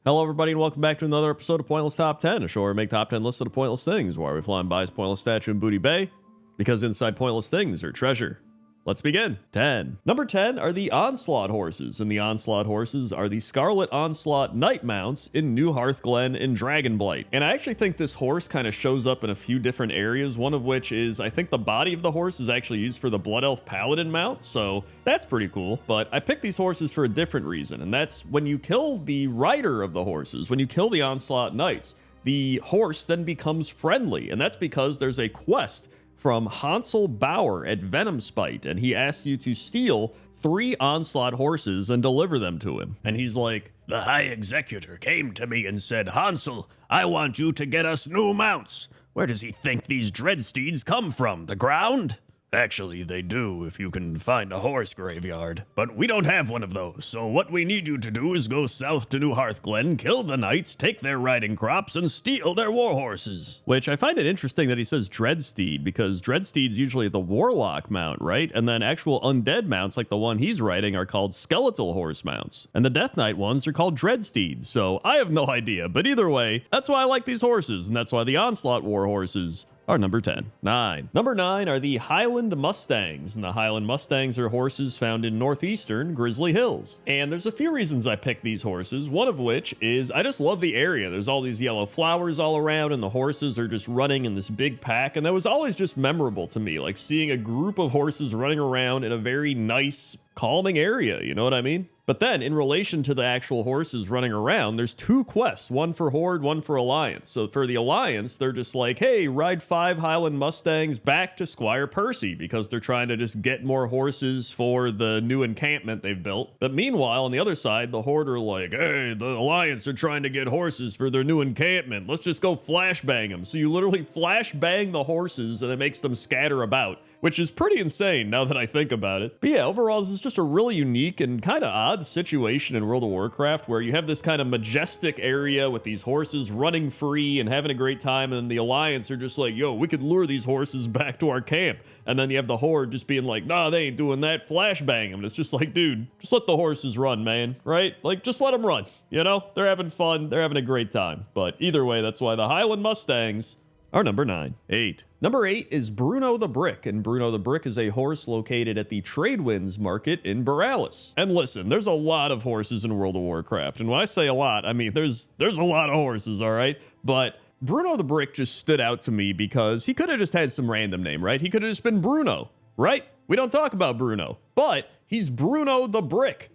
Hello, everybody, and welcome back to another episode of Pointless Top 10, a show where we make top 10 lists of the pointless things. Why are we flying by his pointless statue in Booty Bay? Because inside pointless things are treasure. Let's begin. 10. Number 10 are the Onslaught horses, and the Onslaught horses are the Scarlet Onslaught Knight mounts in New Hearthglen in Dragonblight. And I actually think this horse kind of shows up in a few different areas, one of which is, I think the body of the horse is actually used for the Blood Elf Paladin mount, so that's pretty cool. But I picked these horses for a different reason, and that's when you kill the rider of the horses, when you kill the Onslaught Knights, the horse then becomes friendly, and that's because there's a quest from Hansel Bauer at Venomspite, and he asks you to steal 3 Onslaught horses and deliver them to him. And he's like, "The High Executor came to me and said, Hansel, I want you to get us new mounts. Where does he think these dreadsteeds come from, the ground? Actually, they do if you can find a horse graveyard. But we don't have one of those, so what we need you to do is go south to New Hearthglen, kill the knights, take their riding crops, and steal their war horses." Which I find it interesting that he says Dreadsteed, because Dreadsteed's usually the Warlock mount, right? And then actual undead mounts like the one he's riding are called Skeletal horse mounts. And the Death Knight ones are called Dreadsteeds, so I have no idea. But either way, that's why I like these horses, and that's why the Onslaught war horses are number 10. 9. Number 9 are the Highland Mustangs, and the Highland Mustangs are horses found in northeastern Grizzly Hills. And there's a few reasons I picked these horses, one of which is I just love the area. There's all these yellow flowers all around, and the horses are just running in this big pack, and that was always just memorable to me, like seeing a group of horses running around in a very nice, calming area, you know what I mean? But then, in relation to the actual horses running around, there's 2 quests, one for Horde, one for Alliance. So for the Alliance, they're just like, hey, ride 5 Highland Mustangs back to Squire Percy, because they're trying to just get more horses for the new encampment they've built. But meanwhile, on the other side, the Horde are like, hey, the Alliance are trying to get horses for their new encampment. Let's just go flashbang them. So you literally flashbang the horses, and it makes them scatter about, which is pretty insane now that I think about it. But yeah, overall, this is just a really unique and kind of odd situation in World of Warcraft where you have this kind of majestic area with these horses running free and having a great time, and the Alliance are just like, yo, we could lure these horses back to our camp. And then you have the Horde just being like, nah, they ain't doing that, flashbang them. And it's just like, dude, just let the horses run, man, right? Like, just let them run, you know? They're having fun, they're having a great time. But either way, that's why the Highland Mustangs are number 9. 8. Number 8 is Bruno the Brick, and Bruno the Brick is a horse located at the Tradewinds Market in Borealis. And listen, there's a lot of horses in World of Warcraft, and when I say a lot, I mean there's a lot of horses, all right? But Bruno the Brick just stood out to me because he could have just had some random name, right? He could have just been Bruno, right? We don't talk about Bruno, but he's Bruno the Brick.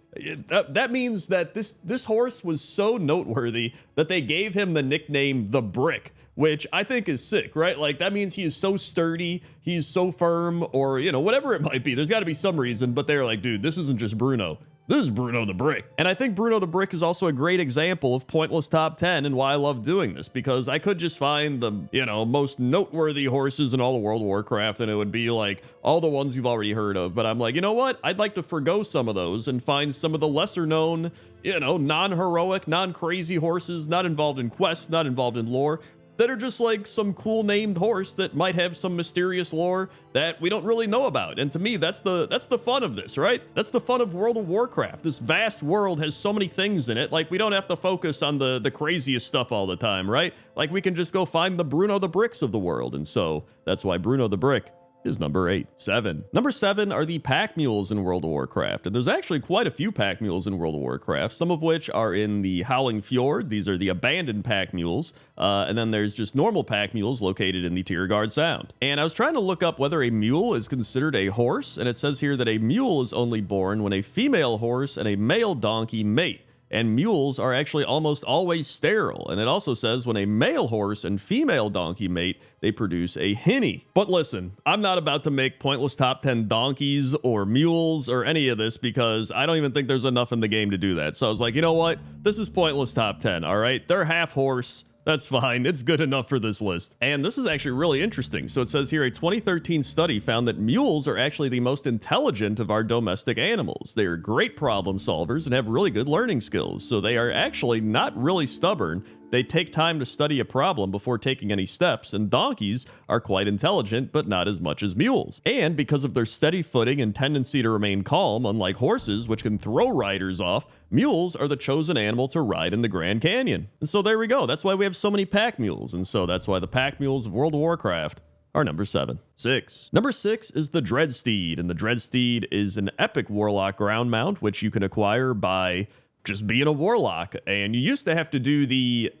That means that this horse was so noteworthy that they gave him the nickname the Brick, which I think is sick, right? Like, that means he is so sturdy, he's so firm, or, you know, whatever it might be. There's got to be some reason, but they're like, dude, this isn't just Bruno. This is Bruno the Brick. And I think Bruno the Brick is also a great example of pointless top 10 and why I love doing this, because I could just find the, you know, most noteworthy horses in all of World of Warcraft, and it would be like all the ones you've already heard of. But I'm like, you know what? I'd like to forgo some of those and find some of the lesser known, you know, non-heroic, non-crazy horses, not involved in quests, not involved in lore, that are just like some cool named horse that might have some mysterious lore that we don't really know about. And to me, that's the fun of this, right? That's the fun of World of Warcraft. This vast world has so many things in it. Like, we don't have to focus on the craziest stuff all the time, right? Like, we can just go find the Bruno the Bricks of the world. And so that's why Bruno the Brick is number 8. 7. Number 7 are the pack mules in World of Warcraft, and there's actually quite a few pack mules in World of Warcraft, some of which are in the Howling Fjord. These are the abandoned pack mules, and then there's just normal pack mules located in the Tiergard Sound. And I was trying to look up whether a mule is considered a horse, and it says here that a mule is only born when a female horse and a male donkey mate. And mules are actually almost always sterile. And it also says when a male horse and female donkey mate, they produce a hinny. But listen, I'm not about to make pointless top 10 donkeys or mules or any of this, because I don't even think there's enough in the game to do that. So I was like, you know what? This is pointless top 10, all right? They're half horse. That's fine. It's good enough for this list. And this is actually really interesting. So it says here, a 2013 study found that mules are actually the most intelligent of our domestic animals. They are great problem solvers and have really good learning skills. So they are actually not really stubborn. they take time to study a problem before taking any steps, and donkeys are quite intelligent, but not as much as mules. And because of their steady footing and tendency to remain calm, unlike horses, which can throw riders off, mules are the chosen animal to ride in the Grand Canyon. And so there we go. That's why we have so many pack mules, and so that's why the pack mules of World of Warcraft are number 7. 6. Number 6 is the Dreadsteed, and the Dreadsteed is an epic warlock ground mount, which you can acquire by just being a warlock. And you used to have to do the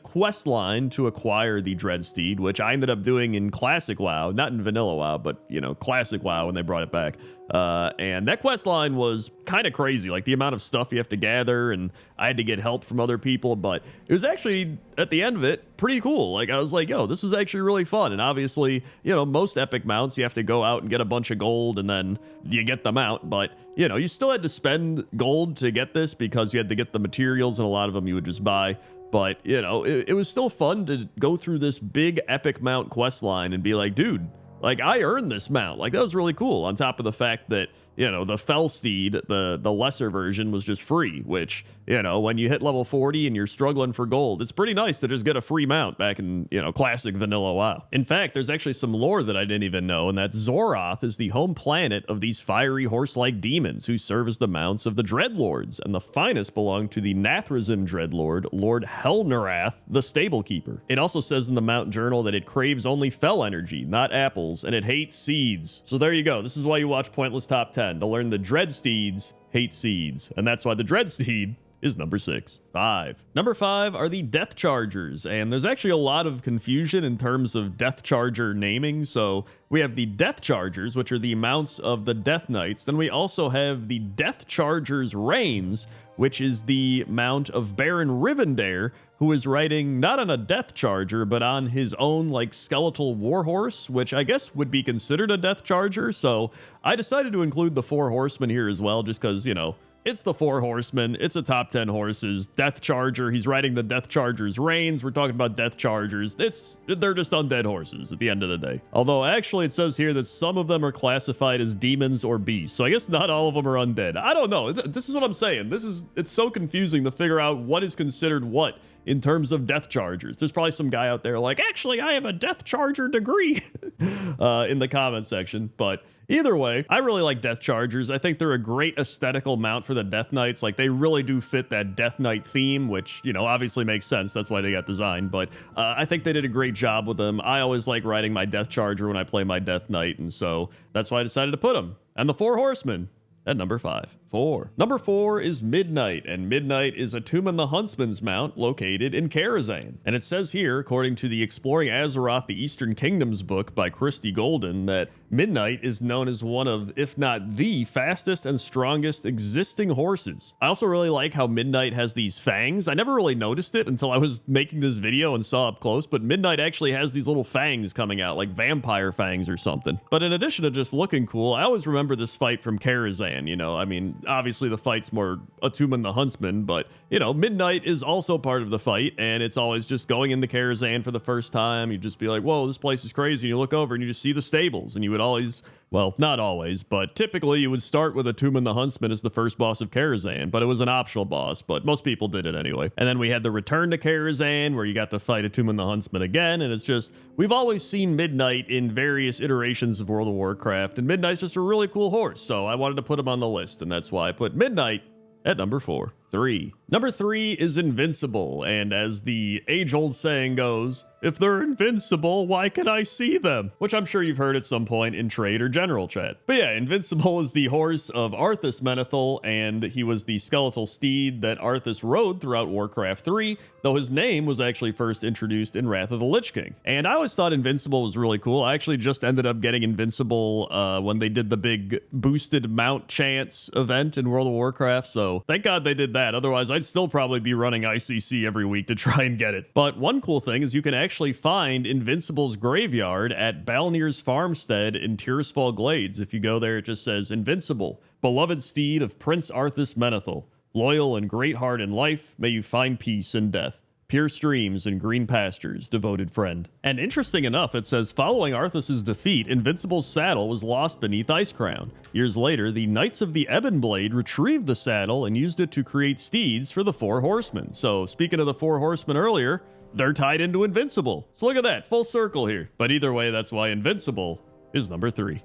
quest line to acquire the Dreadsteed, which I ended up doing in Classic WoW, not in Vanilla WoW, but, you know, Classic WoW when they brought it back. And that quest line was kind of crazy, like the amount of stuff you have to gather, and I had to get help from other people, but it was actually, at the end of it, pretty cool. Like, I was like, yo, this was actually really fun. And obviously, you know, most epic mounts, you have to go out and get a bunch of gold, and then you get them out, but, you know, you still had to spend gold to get this because you had to get the materials, and a lot of them you would just buy. But, you know, it was still fun to go through this big epic mount quest line and be like, dude, like, I earned this mount. Like, that was really cool. On top of the fact that, you know, the Felsteed, the lesser version, was just free, which, you know, when you hit level 40 and you're struggling for gold, it's pretty nice to just get a free mount back in, you know, classic vanilla WoW. In fact, there's actually some lore that I didn't even know, and that Zoroth is the home planet of these fiery horse-like demons who serve as the mounts of the Dreadlords, and the finest belong to the Nathrazim Dreadlord, Lord Helnarath, the Stable Keeper. It also says in the Mount Journal that it craves only fel energy, not apples, and it hates seeds. So there you go. This is why you watch Pointless Top 10, to learn the Dreadsteeds hate seeds, and that's why the Dreadsteed is number 6. 5. Number 5 are the Death Chargers, and there's actually a lot of confusion in terms of Death Charger naming. So we have the Death Chargers, which are the mounts of the Death Knights. Then we also have the Death Chargers Reigns, which is the mount of Baron Rivendare, who is riding not on a Death Charger, but on his own, like, skeletal warhorse, which I guess would be considered a Death Charger. So I decided to include the 4 horsemen here as well, just because, you know, it's the 4 horsemen. It's a top 10 horses. Death Charger. He's riding the Death Charger's reins. We're talking about Death Chargers. They're just undead horses at the end of the day. Although actually it says here that some of them are classified as demons or beasts. So I guess not all of them are undead. I don't know. This is what I'm saying. It's so confusing to figure out what is considered what in terms of Death Chargers. There's probably some guy out there like, actually, I have a Death Charger degree in the comment section. But either way, I really like Death Chargers. I think they're a great aesthetical mount for the Death Knights. Like, they really do fit that Death Knight theme, which, you know, obviously makes sense. That's why they got designed. But I think they did a great job with them. I always like riding my Death Charger when I play my Death Knight, and so that's why I decided to put them. And the 4 horsemen at number 5. 4. Number 4 is Midnight, and Midnight is a Tumen the Huntsman's mount located in Karazhan. And it says here, according to the Exploring Azeroth, the Eastern Kingdoms book by Christy Golden, that Midnight is known as one of, if not the fastest and strongest existing horses. I also really like how Midnight has these fangs. I never really noticed it until I was making this video and saw up close, but Midnight actually has these little fangs coming out, like vampire fangs or something. But in addition to just looking cool, I always remember this fight from Karazhan, you know, I mean, obviously the fight's more Atumen the Huntsman, but, you know, Midnight is also part of the fight, and it's always just going into Karazhan for the first time. You just be like, whoa, this place is crazy, and you look over and you just see the stables, and you would always, well, not always, but typically you would start with Atumen the Huntsman as the first boss of Karazhan, but it was an optional boss, but most people did it anyway. And then we had the Return to Karazhan, where you got to fight Atumen the Huntsman again, and it's just, we've always seen Midnight in various iterations of World of Warcraft, and Midnight's just a really cool horse, so I wanted to put him on the list, and that's why I put Midnight at number 4. 3. Number 3 is Invincible, and as the age-old saying goes, if they're invincible, why can I see them? Which I'm sure you've heard at some point in trade or general chat. But yeah, Invincible is the horse of Arthas Menethil, and he was the skeletal steed that Arthas rode throughout Warcraft 3, though his name was actually first introduced in Wrath of the Lich King. And I always thought Invincible was really cool. I actually just ended up getting Invincible when they did the big boosted mount chance event in World of Warcraft, so thank God they did that. Otherwise, I'd still probably be running ICC every week to try and get it. But one cool thing is you can actually find Invincible's graveyard at Balnir's farmstead in Tirisfal Glades. If you go there, it just says, Invincible, beloved steed of Prince Arthas Menethil, loyal and great heart in life, may you find peace in death. pure streams and green pastures, devoted friend. And interesting enough, it says, following Arthas's defeat, Invincible's saddle was lost beneath Icecrown. Years later, the Knights of the Ebon Blade retrieved the saddle and used it to create steeds for the Four Horsemen. So, speaking of the Four Horsemen earlier, they're tied into Invincible. So look at that, full circle here. But either way, that's why Invincible is number 3.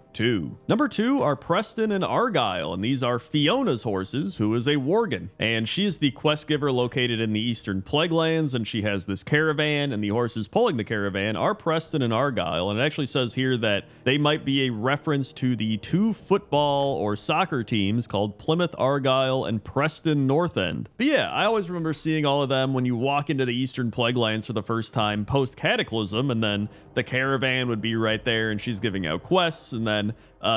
Number 2 are Preston and Argyle, and these are Fiona's horses, who is a Worgen. And she is the quest giver located in the Eastern Plaguelands, and she has this caravan, and the horses pulling the caravan are Preston and Argyle. And it actually says here that they might be a reference to the 2 football or soccer teams called Plymouth Argyle and Preston North End. But yeah, I always remember seeing all of them when you walk into the Eastern Plaguelands for the first time post-Cataclysm, and then the caravan would be right there, and she's giving out quests, and then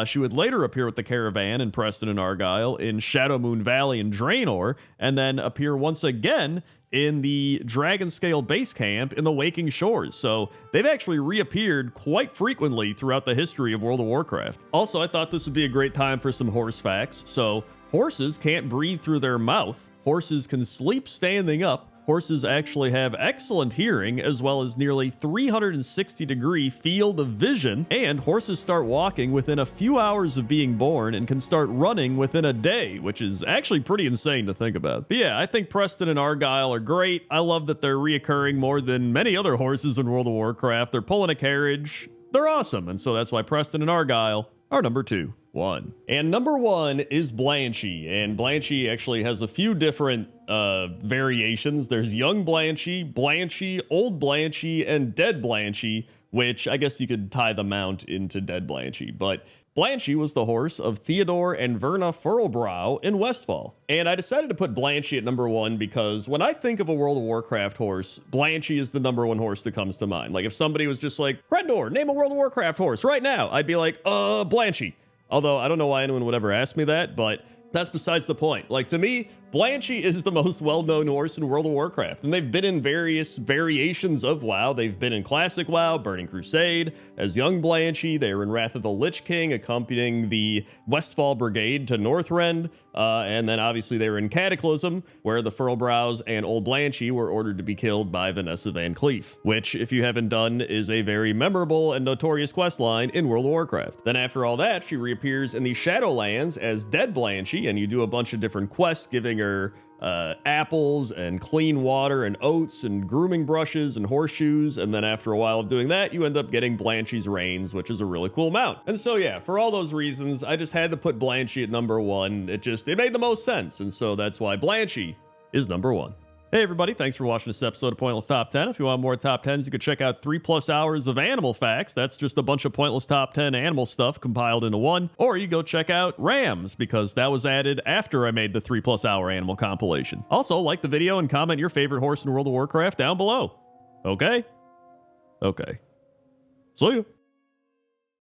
she would later appear with the caravan in Preston and Argyle in Shadowmoon Valley and Draenor, and then appear once again in the Dragonscale base camp in the Waking Shores. So they've actually reappeared quite frequently throughout the history of World of Warcraft. Also, I thought this would be a great time for some horse facts. So horses can't breathe through their mouth. Horses can sleep standing up. Horses actually have excellent hearing, as well as nearly 360-degree field of vision, and horses start walking within a few hours of being born and can start running within a day, which is actually pretty insane to think about. But yeah, I think Preston and Argyle are great. I love that they're reoccurring more than many other horses in World of Warcraft. They're pulling a carriage. They're awesome, and so that's why Preston and Argyle are number 2. And number 1 is Blanchie, and Blanchie actually has a few different variations. There's Young Blanchie, Blanchie, Old Blanchie, and Dead Blanchie, which I guess you could tie the mount into Dead Blanchie, but Blanchie was the horse of Theodore and Verna Furlbrow in Westfall. And I decided to put Blanchie at number 1 because when I think of a World of Warcraft horse, Blanchie is the number 1 horse that comes to mind. Like if somebody was just like, Crendor, name a World of Warcraft horse right now, I'd be like, Blanchie. Although I don't know why anyone would ever ask me that, but that's besides the point. Like to me, Blanchie is the most well-known horse in World of Warcraft, and they've been in various variations of WoW. They've been in Classic WoW, Burning Crusade, as Young Blanchie. They were in Wrath of the Lich King, accompanying the Westfall Brigade to Northrend, and then obviously they were in Cataclysm, where the Furlbrows and Old Blanchie were ordered to be killed by Vanessa Van Cleef, which, if you haven't done, is a very memorable and notorious questline in World of Warcraft. Then after all that, she reappears in the Shadowlands as Dead Blanchie, and you do a bunch of different quests, giving her apples and clean water and oats and grooming brushes and horseshoes, and then after a while of doing that, you end up getting Blanchie's reins, which is a really cool mount. And so yeah, for all those reasons, I just had to put Blanchie at number 1. It made the most sense, and so that's why Blanchie is number 1. Hey everybody, thanks for watching this episode of Pointless Top 10. If you want more Top 10s, you can check out 3+ hours of animal facts. That's just a bunch of pointless Top 10 animal stuff compiled into one. Or you go check out Rams, because that was added after I made the 3+ hour animal compilation. Also, like the video and comment your favorite horse in World of Warcraft down below. Okay? Okay. See ya.